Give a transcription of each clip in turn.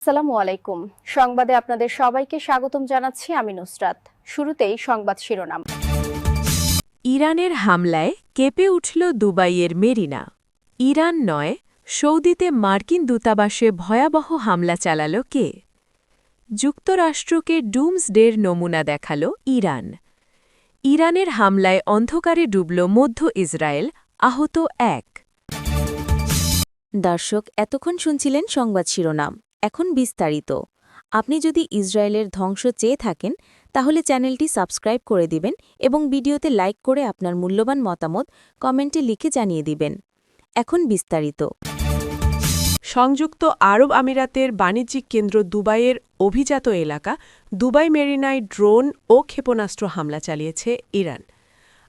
আসসালামু আলাইকুম। সংবাদে আপনাদের সবাইকে স্বাগতম জানাচ্ছি আমি নুসরাত। শুরুতেই সংবাদ শিরোনাম। ইরানের হামলায় কেঁপে উঠল দুবাইয়ের মেরিনা। ইরান নয়, সৌদিতে মার্কিন দূতাবাসে ভয়াবহ হামলা চালাল কে? যুক্তরাষ্ট্রকে ডুমসডের নমুনা দেখাল ইরান। ইরানের হামলায় অন্ধকারে ডুবল মধ্য ইসরায়েল, আহত এক। দর্শক, এতক্ষণ শুনছিলেন সংবাদ শিরোনাম। এখন বিস্তারিত। আপনি যদি ইসরায়েলের ধ্বংস চেয়ে থাকেন তাহলে চ্যানেলটি সাবস্ক্রাইব করে দিবেন এবং ভিডিওতে লাইক করে আপনার মূল্যবান মতামত কমেন্টে লিখে জানিয়ে দিবেন। এখন বিস্তারিত। সংযুক্ত আরব আমিরাতের বাণিজ্যিক কেন্দ্র দুবাইয়ের অভিজাত এলাকা দুবাই মেরিনায় ড্রোন ও ক্ষেপণাস্ত্র হামলা চালিয়েছে ইরান।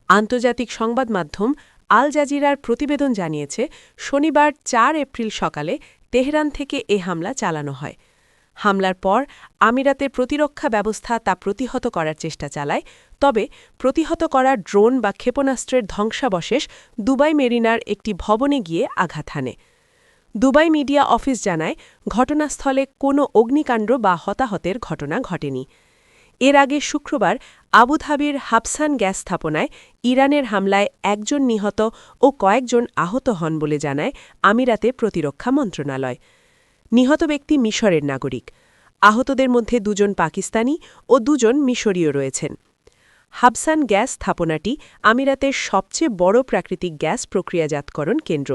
আন্তর্জাতিক সংবাদ মাধ্যম আল জাজিরার প্রতিবেদন জানিয়েছে, শনিবার ৪ এপ্রিল সকালে তেহরান থেকে এ হামলা চালানো হয়। হামলার পর আমিরাতের প্রতিরক্ষা ব্যবস্থা তা প্রতিহত করার চেষ্টা চালায়, তবে প্রতিহত করা ড্রোন বা ক্ষেপণাস্ত্রের ধ্বংসাবশেষ দুবাই মেরিনার একটি ভবনে গিয়ে আঘাত হানে। দুবাই মিডিয়া অফিস জানায়, ঘটনাস্থলে কোনো অগ্নিকাণ্ড বা হতাহতের ঘটনা ঘটেনি। এর আগে শুক্রবার আবুধাবির হাবসান গ্যাস স্থাপনায় ইরানের হামলায় একজন নিহত ও কয়েকজন আহত হন বলে জানায় আমিরাতের প্রতিরক্ষা মন্ত্রণালয়। নিহত ব্যক্তি মিশরের নাগরিক। আহতদের মধ্যে দুজন পাকিস্তানি ও দুজন মিশরীয় রয়েছেন। হাবসান গ্যাস স্থাপনাটি আমিরাতের সবচেয়ে বড় প্রাকৃতিক গ্যাস প্রক্রিয়াজাতকরণ কেন্দ্র।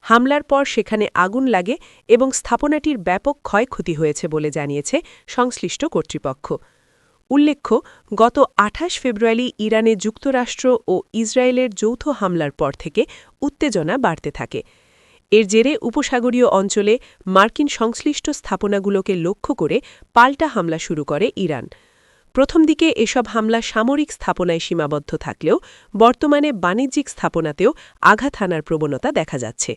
হামলার পর সেখানে আগুন লাগে এবং স্থাপনাটির ব্যাপক ক্ষয়ক্ষতি হয়েছে বলে জানিয়েছে সংশ্লিষ্ট কর্তৃপক্ষ। উল্লেখ্য, গত ২৮ ফেব্রুয়ারি ইরানে যুক্তরাষ্ট্র ও ইসরায়েলের যৌথ হামলার পর থেকে উত্তেজনা বাড়তে থাকে। এর জেরে উপসাগরীয় অঞ্চলে মার্কিন সংশ্লিষ্ট স্থাপনাগুলোকে লক্ষ্য করে পাল্টা হামলা শুরু করে ইরান। প্রথম দিকে এসব হামলা সামরিক স্থাপনায় সীমাবদ্ধ থাকলেও বর্তমানে বাণিজ্যিক স্থাপনাতেও আঘাত হানার প্রবণতা দেখা যাচ্ছে।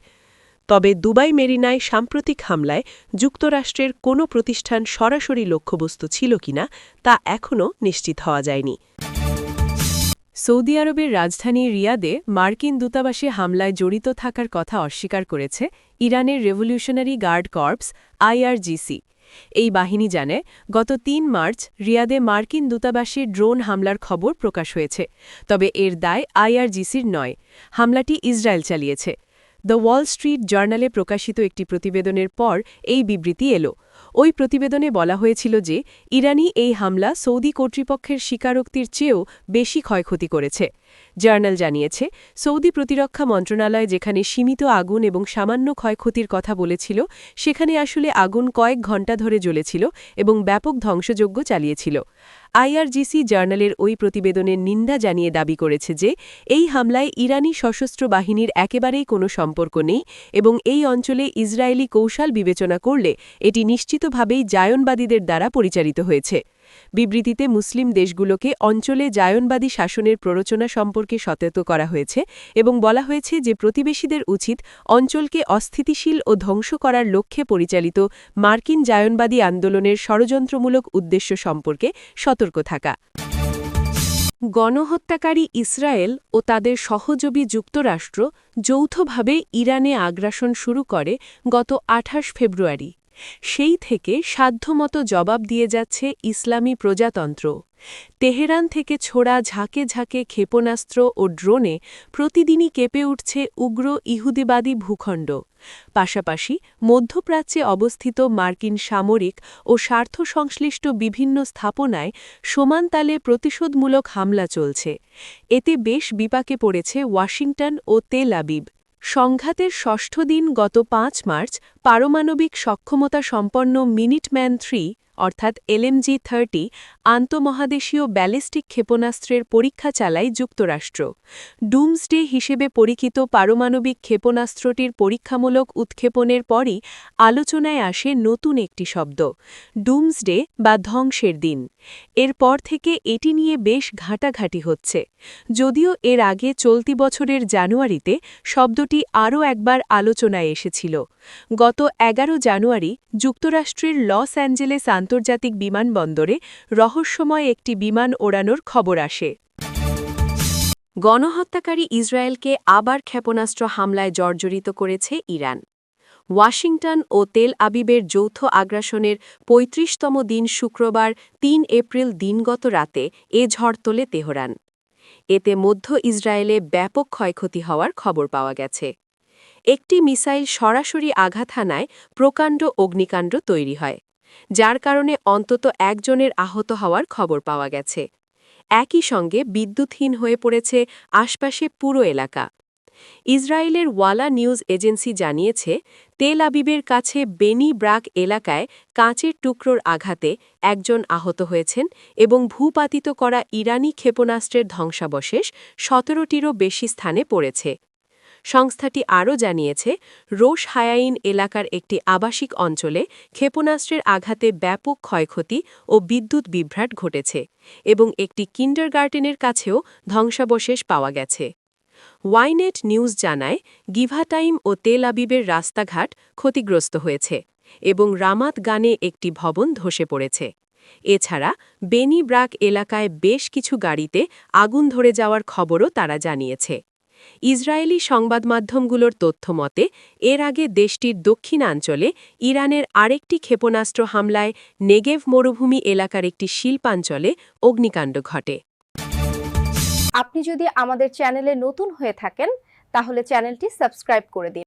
তবে দুবাই মেরিনায় সাম্প্রতিক হামলায় যুক্তরাষ্ট্রের কোনো প্রতিষ্ঠান সরাসরি লক্ষ্যবস্তু ছিল কিনা তা এখনও নিশ্চিত হওয়া যায়নি। সৌদি আরবের রাজধানী রিয়াদে মার্কিন দূতাবাসে হামলায় জড়িত থাকার কথা অস্বীকার করেছে ইরানের রেভলিউশনারি গার্ড কর্পস আইআরজিসি। এই বাহিনী জানে, গত ৩ মার্চ রিয়াদে মার্কিন দূতাবাসে ড্রোন হামলার খবর প্রকাশ হয়েছে, তবে এর দায় আইআরজিসির নয়। হামলাটি ইসরায়েল চালিয়েছে। দ্য ওয়াল স্ট্রিট জার্নালে প্রকাশিত একটি প্রতিবেদনের পর এই বিবৃতি এলো। ওই প্রতিবেদনে বলা হয়েছিল যে ইরানি এই হামলা সৌদি কর্তৃপক্ষের স্বীকারোক্তির চেয়েও বেশি ক্ষয়ক্ষতি করেছে। জার্নাল জানিয়েছে, সৌদি প্রতিরক্ষা মন্ত্রণালয় যেখানে সীমিত আগুন এবং সামান্য ক্ষয়ক্ষতির কথা বলেছিল, সেখানে আসলে আগুন কয়েক ঘণ্টা ধরে জ্বলেছিল এবং ব্যাপক ধ্বংসযজ্ঞ চালিয়েছিল। আইআরজিসি জার্নালের ওই প্রতিবেদনের নিন্দা জানিয়ে দাবি করেছে যে এই হামলায় ইরানি সশস্ত্র বাহিনীর একেবারেই কোনো সম্পর্ক নেই এবং এই অঞ্চলে ইসরায়েলি কৌশল বিবেচনা করলে এটি নিশ্চিতভাবেই জায়নবাদীদের দ্বারা পরিচালিত হয়েছে। বিবৃতিতে মুসলিম দেশগুলোকে অঞ্চলে জায়নবাদী শাসনের প্ররোচনা সম্পর্কে সতর্ক করা হয়েছে এবং বলা হয়েছে যে প্রতিবেশীদের উচিত অঞ্চলকে অস্থিতিশীল ও ধ্বংস করার লক্ষ্যে পরিচালিত মার্কিন জায়নবাদী আন্দোলনের ষড়যন্ত্রমূলক উদ্দেশ্য সম্পর্কে সতর্ক থাকা। গণহত্যাকারী ইসরায়েল ও তাদের সহযোগী যুক্তরাষ্ট্র যৌথভাবে ইরানে আগ্রাসন শুরু করে গত ২৮ ফেব্রুয়ারি। সেই থেকে সাধ্যমতো জবাব দিয়ে যাচ্ছে ইসলামী প্রজাতন্ত্র। তেহরান থেকে ছোড়া ঝাঁকে ঝাঁকে ক্ষেপণাস্ত্র ও ড্রোনে প্রতিদিনই কেঁপে উঠছে উগ্র ইহুদিবাদী ভূখণ্ড। পাশাপাশি মধ্যপ্রাচ্যে অবস্থিত মার্কিন সামরিক ও স্বার্থসংশ্লিষ্ট বিভিন্ন স্থাপনায় সমান তালে প্রতিশোধমূলক হামলা চলছে। এতে বেশ বিপাকে পড়েছে ওয়াশিংটন ও তেল আবিব। সংঘাতের ষষ্ঠ দিন গত ৫ মার্চ পারমাণবিক সক্ষমতা সম্পন্ন মিনিটম্যান ৩ অর্থাৎ LMG-30 আন্তঃমহাদেশীয় ব্যালিস্টিক ক্ষেপণাস্ত্রের পরীক্ষা চালায় যুক্তরাষ্ট্র। ডুমসডে হিসেবে পরিচিত পারমাণবিক ক্ষেপণাস্ত্রটির পরীক্ষামূলক উৎক্ষেপণের পরই আলোচনায় আসে নতুন একটি শব্দ, ডুমসডে বা ধ্বংসের দিন। এরপর থেকে এটি নিয়ে বেশ ঘাঁটাঘাঁটি হচ্ছে। যদিও এর আগে চলতি বছরের জানুয়ারিতে শব্দটি আরও একবার আলোচনায় এসেছিল। গত ১১ জানুয়ারি যুক্তরাষ্ট্রের লস অ্যাঞ্জেলেস আন্তর্জাতিক বিমানবন্দরে রহস্যময় একটি বিমান ওড়ানোর খবর আসে। গণহত্যাকারী ইসরায়েলকে আবার ক্ষেপণাস্ত্র হামলায় জর্জরিত করেছে ইরান। ওয়াশিংটন ও তেল আবিবের যৌথ আগ্রাসনের ৩৫তম দিন শুক্রবার ৩ এপ্রিল দিনগত রাতে এ ঝড় তোলে তেহরান। এতে মধ্য ইসরায়েলে ব্যাপক ক্ষয়ক্ষতি হওয়ার খবর পাওয়া গেছে। একটি মিসাইল সরাসরি আঘাত হানায় প্রকাণ্ড অগ্নিকাণ্ড তৈরি হয়, যার কারণে অন্তত একজনের আহত হওয়ার খবর পাওয়া গেছে। একই সঙ্গে বিদ্যুৎহীন হয়ে পড়েছে আশপাশে পুরো এলাকা। ইসরায়েলের ওয়ালা নিউজ এজেন্সি জানিয়েছে, তেল আবিবের কাছে বেনি ব্রাক এলাকায় কাঁচের টুকরোর আঘাতে একজন আহত হয়েছেন এবং ভূপাতিত করা ইরানি ক্ষেপণাস্ত্রের ধ্বংসাবশেষ ১৭টিরও বেশি স্থানে পড়েছে। সংস্থাটি আরও জানিয়েছে, রোশ হায়াইন এলাকার একটি আবাসিক অঞ্চলে ক্ষেপণাস্ত্রের আঘাতে ব্যাপক ক্ষয়ক্ষতি ও বিদ্যুৎ বিভ্রাট ঘটেছে এবং একটি কিন্ডারগার্টেনের কাছেও ধ্বংসাবশেষ পাওয়া গেছে। ওয়াইনেট নিউজ জানায়, গিভাটাইম ও তেল আবিবের রাস্তাঘাট ক্ষতিগ্রস্ত হয়েছে এবং রামাত গানে একটি ভবন ধসে পড়েছে। এছাড়া বেনি ব্রাক এলাকায় বেশ কিছু গাড়িতে আগুন ধরে যাওয়ার খবরও তারা জানিয়েছে। ইসরায়েলি সংবাদমাধ্যমগুলোর তথ্যমতে এর আগে দেশটির দক্ষিণাঞ্চলে ইরানের আরেকটি ক্ষেপণাস্ত্র হামলায় নেগেভ মরুভূমি এলাকার একটি শিল্পাঞ্চলে অগ্নিকাণ্ড ঘটে। আপনি যদি আমাদের চ্যানেলে নতুন হয়ে থাকেন তাহলে চ্যানেলটি সাবস্ক্রাইব করে দিন।